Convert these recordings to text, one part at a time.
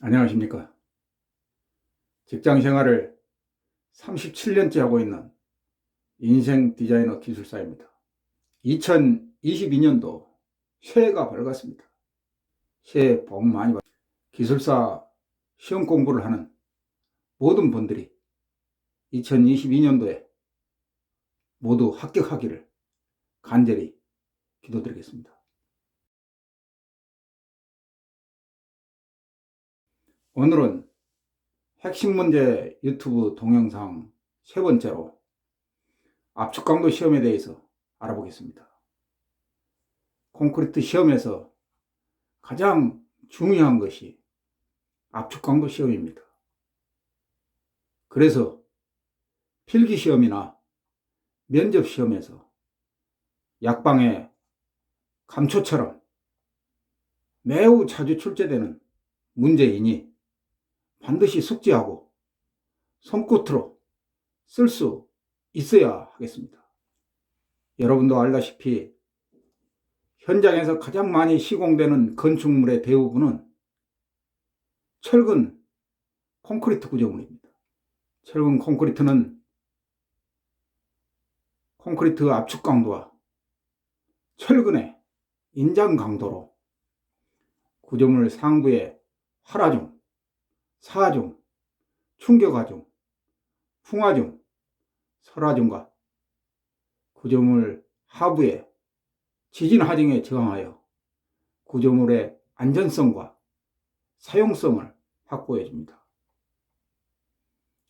안녕하십니까. 직장 생활을 37년째 하고 있는 인생 디자이너 기술사입니다. 2022년도 새해가 밝았습니다. 새해 복 많이 받으십시오. 기술사 시험 공부를 하는 모든 분들이 2022년도에 모두 합격하기를 간절히 기도드리겠습니다. 오늘은 핵심 문제 유튜브 동영상 세 번째로 압축 강도 시험에 대해서 알아보겠습니다. 콘크리트 시험에서 가장 중요한 것이 압축 강도 시험입니다. 그래서 필기 시험이나 면접 시험에서 약방의 감초처럼 매우 자주 출제되는 문제이니 반드시 숙지하고 손끝으로 쓸 수 있어야 하겠습니다. 여러분도 알다시피 현장에서 가장 많이 시공되는 건축물의 대부분은 철근 콘크리트 구조물입니다. 철근 콘크리트는 콘크리트 압축 강도와 철근의 인장 강도로 구조물 상부의 활화중, 사중, 충격하중, 풍화중, 설화중과 구조물 하부의 지진 하중에 저항하여 구조물의 안전성과 사용성을 확보해 줍니다.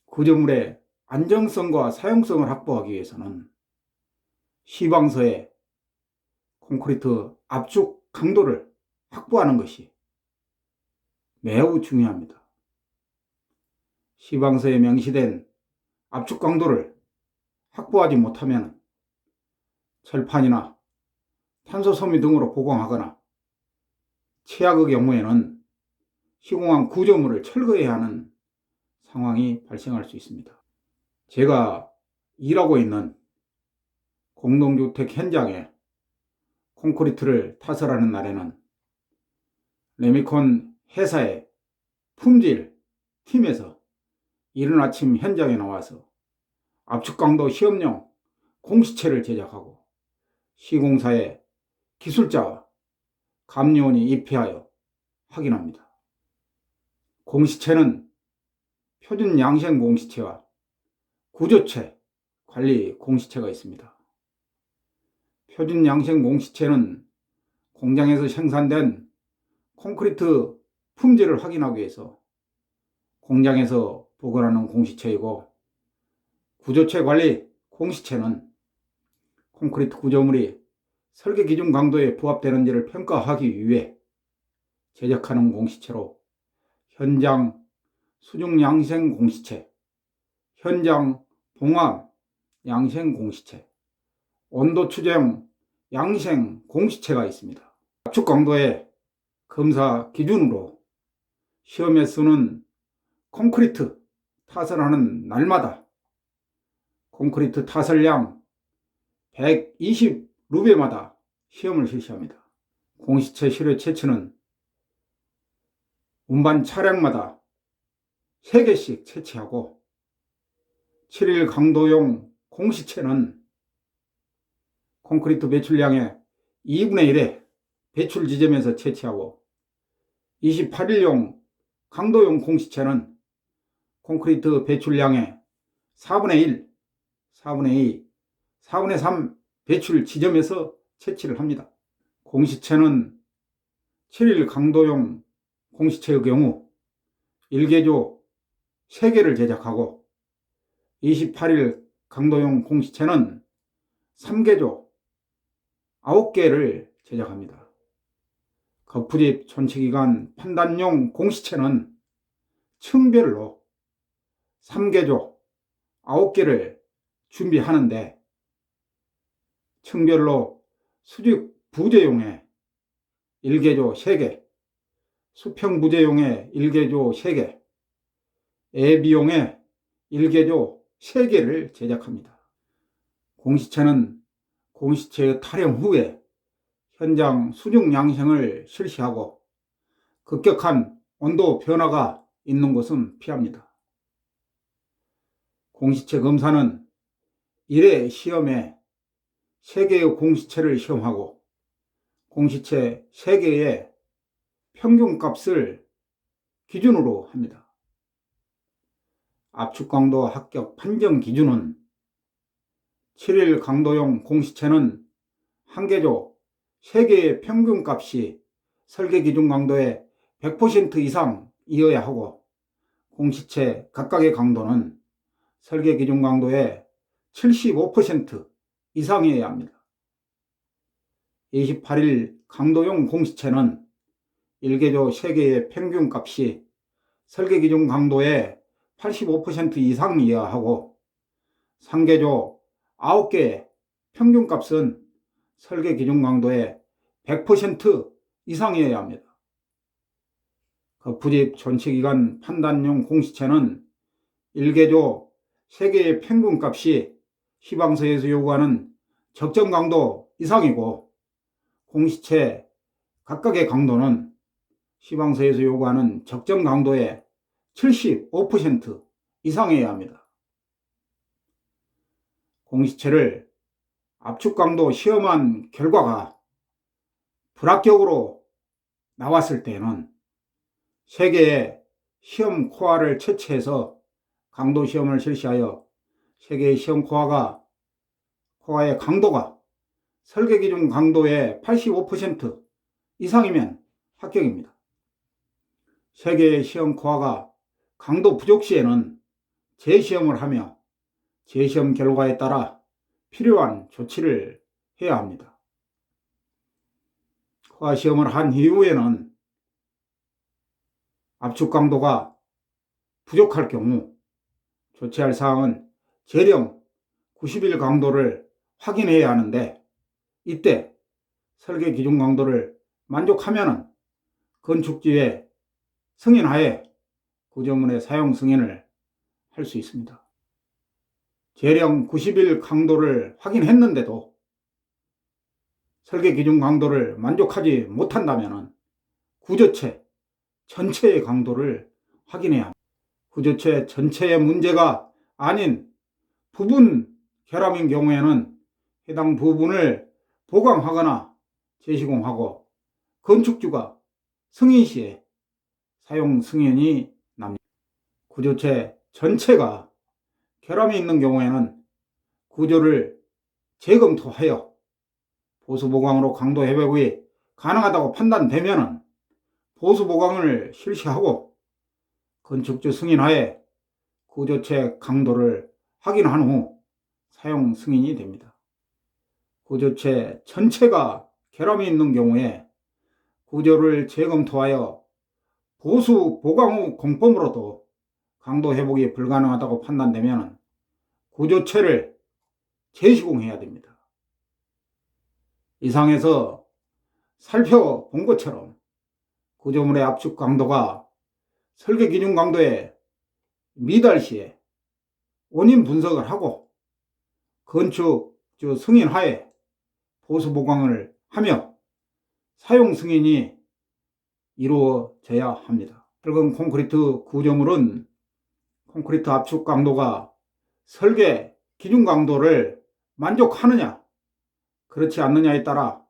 구조물의 안정성과 사용성을 확보하기 위해서는 시방서의 콘크리트 압축 강도를 확보하는 것이 매우 중요합니다. 시방서에 명시된 압축 강도를 확보하지 못하면 철판이나 탄소 섬유 등으로 보강하거나 최악의 경우에는 시공한 구조물을 철거해야 하는 상황이 발생할 수 있습니다. 제가 일하고 있는 공동주택 현장에 콘크리트를 타설하는 날에는 레미콘 회사의 품질 팀에서 이른 아침 현장에 나와서 압축강도 시험용 공시체를 제작하고 시공사의 기술자와 감리원이 입회하여 확인합니다. 공시체는 표준 양생 공시체와 구조체 관리 공시체가 있습니다. 표준 양생 공시체는 공장에서 생산된 콘크리트 품질을 확인하기 위해서 공장에서 보관하는 공시체이고, 구조체 관리 공시체는 콘크리트 구조물이 설계 기준 강도에 부합되는지를 평가하기 위해 제작하는 공시체로 현장 수중 양생 공시체, 현장 봉합 양생 공시체, 온도 추정 양생 공시체가 있습니다. 압축 강도의 검사 기준으로 시험에 쓰는 콘크리트 타설하는 날마다 콘크리트 타설량 120루베마다 시험을 실시합니다. 공시체 실외 채취는 운반 차량마다 3개씩 채취하고 7일 강도용 공시체는 콘크리트 배출량의 2분의 1의 배출 지점에서 채취하고 28일용 강도용 공시체는 콘크리트 배출량의 4분의 1, 4분의 2, 4분의 3 배출 지점에서 채취를 합니다. 공시체는 7일 강도용 공시체의 경우 1개조 3개를 제작하고 28일 강도용 공시체는 3개조 9개를 제작합니다. 거푸집 촌치기간 판단용 공시체는 층별로 3개조 9개를 준비하는데, 층별로 수직 부재용에 1개조 3개, 수평 부재용에 1개조 3개, 애비용에 1개조 3개를 제작합니다. 공시체는 공시체의 탈용 후에 현장 수중 양생을 실시하고 급격한 온도 변화가 있는 곳은 피합니다. 공시체 검사는 1회 시험에 3개의 공시체를 시험하고 공시체 3개의 평균값을 기준으로 합니다. 압축강도 합격 판정 기준은 7일 강도용 공시체는 한 개조 3개의 평균값이 설계 기준 강도의 100% 이상이어야 하고 공시체 각각의 강도는 설계 기준 강도의 75% 이상이어야 합니다. 28일 강도용 공시체는 1개조 3개의 평균값이 설계 기준 강도의 85% 이상이어야 하고 3개조 9개의 평균값은 설계 기준 강도의 100% 이상이어야 합니다. 부집 존치기간 판단용 공시체는 1개조 3개의 평균값이 시방서에서 요구하는 적정 강도 이상이고 공시체 각각의 강도는 시방서에서 요구하는 적정 강도의 75% 이상이어야 합니다. 공시체를 압축강도 시험한 결과가 불합격으로 나왔을 때는 3개의 시험 코어를 채취해서 강도 시험을 실시하여 3개의 시험 코어의 강도가 설계 기준 강도의 85% 이상이면 합격입니다. 3개의 시험 코어가 강도 부족 시에는 재시험을 하며 재시험 결과에 따라 필요한 조치를 해야 합니다. 코어 시험을 한 이후에는 압축 강도가 부족할 경우 조치할 사항은 재령 90일 강도를 확인해야 하는데 이때 설계 기준 강도를 만족하면 건축주의 승인하에 구조물의 사용 승인을 할 수 있습니다. 재령 90일 강도를 확인했는데도 설계 기준 강도를 만족하지 못한다면 구조체 전체의 강도를 확인해야 합니다. 구조체 전체의 문제가 아닌 부분 결함인 경우에는 해당 부분을 보강하거나 재시공하고 건축주가 승인 시에 사용 승인이 납니다. 구조체 전체가 결함이 있는 경우에는 구조를 재검토하여 보수보강으로 강도 회복이 가능하다고 판단되면 보수보강을 실시하고 건축주 승인하에 구조체 강도를 확인한 후 사용 승인이 됩니다. 구조체 전체가 결함이 있는 경우에 구조를 재검토하여 보수보강 후 공법으로도 강도 회복이 불가능하다고 판단되면 구조체를 재시공해야 됩니다. 이상에서 살펴본 것처럼 구조물의 압축 강도가 설계 기준 강도에 미달 시에 원인 분석을 하고 건축주 승인하에 보수 보강을 하며 사용 승인이 이루어져야 합니다. 철근 콘크리트 구조물은 콘크리트 압축 강도가 설계 기준 강도를 만족하느냐 그렇지 않느냐에 따라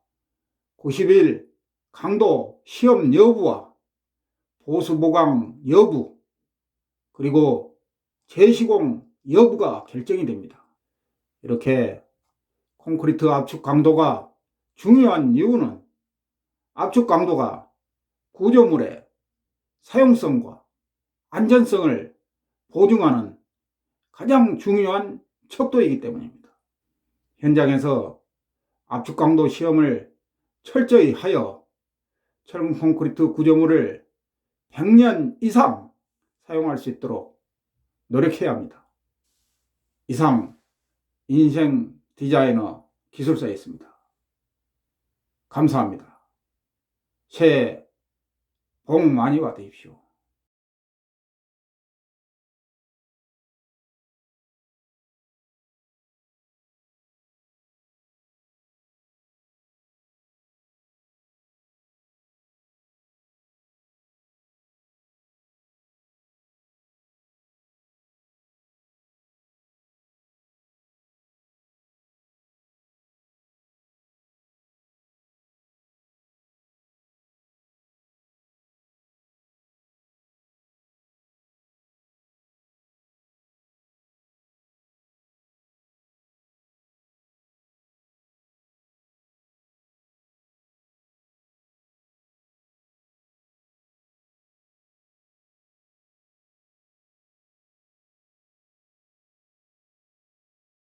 90일 강도 시험 여부와 보수 보강 여부 그리고 재시공 여부가 결정이 됩니다. 이렇게 콘크리트 압축 강도가 중요한 이유는 압축 강도가 구조물의 사용성과 안전성을 보증하는 가장 중요한 척도이기 때문입니다. 현장에서 압축 강도 시험을 철저히 하여 철근 콘크리트 구조물을 100년 이상 사용할 수 있도록 노력해야 합니다. 이상 인생 디자이너 기술사였습니다. 감사합니다. 새해 복 많이 받으십시오.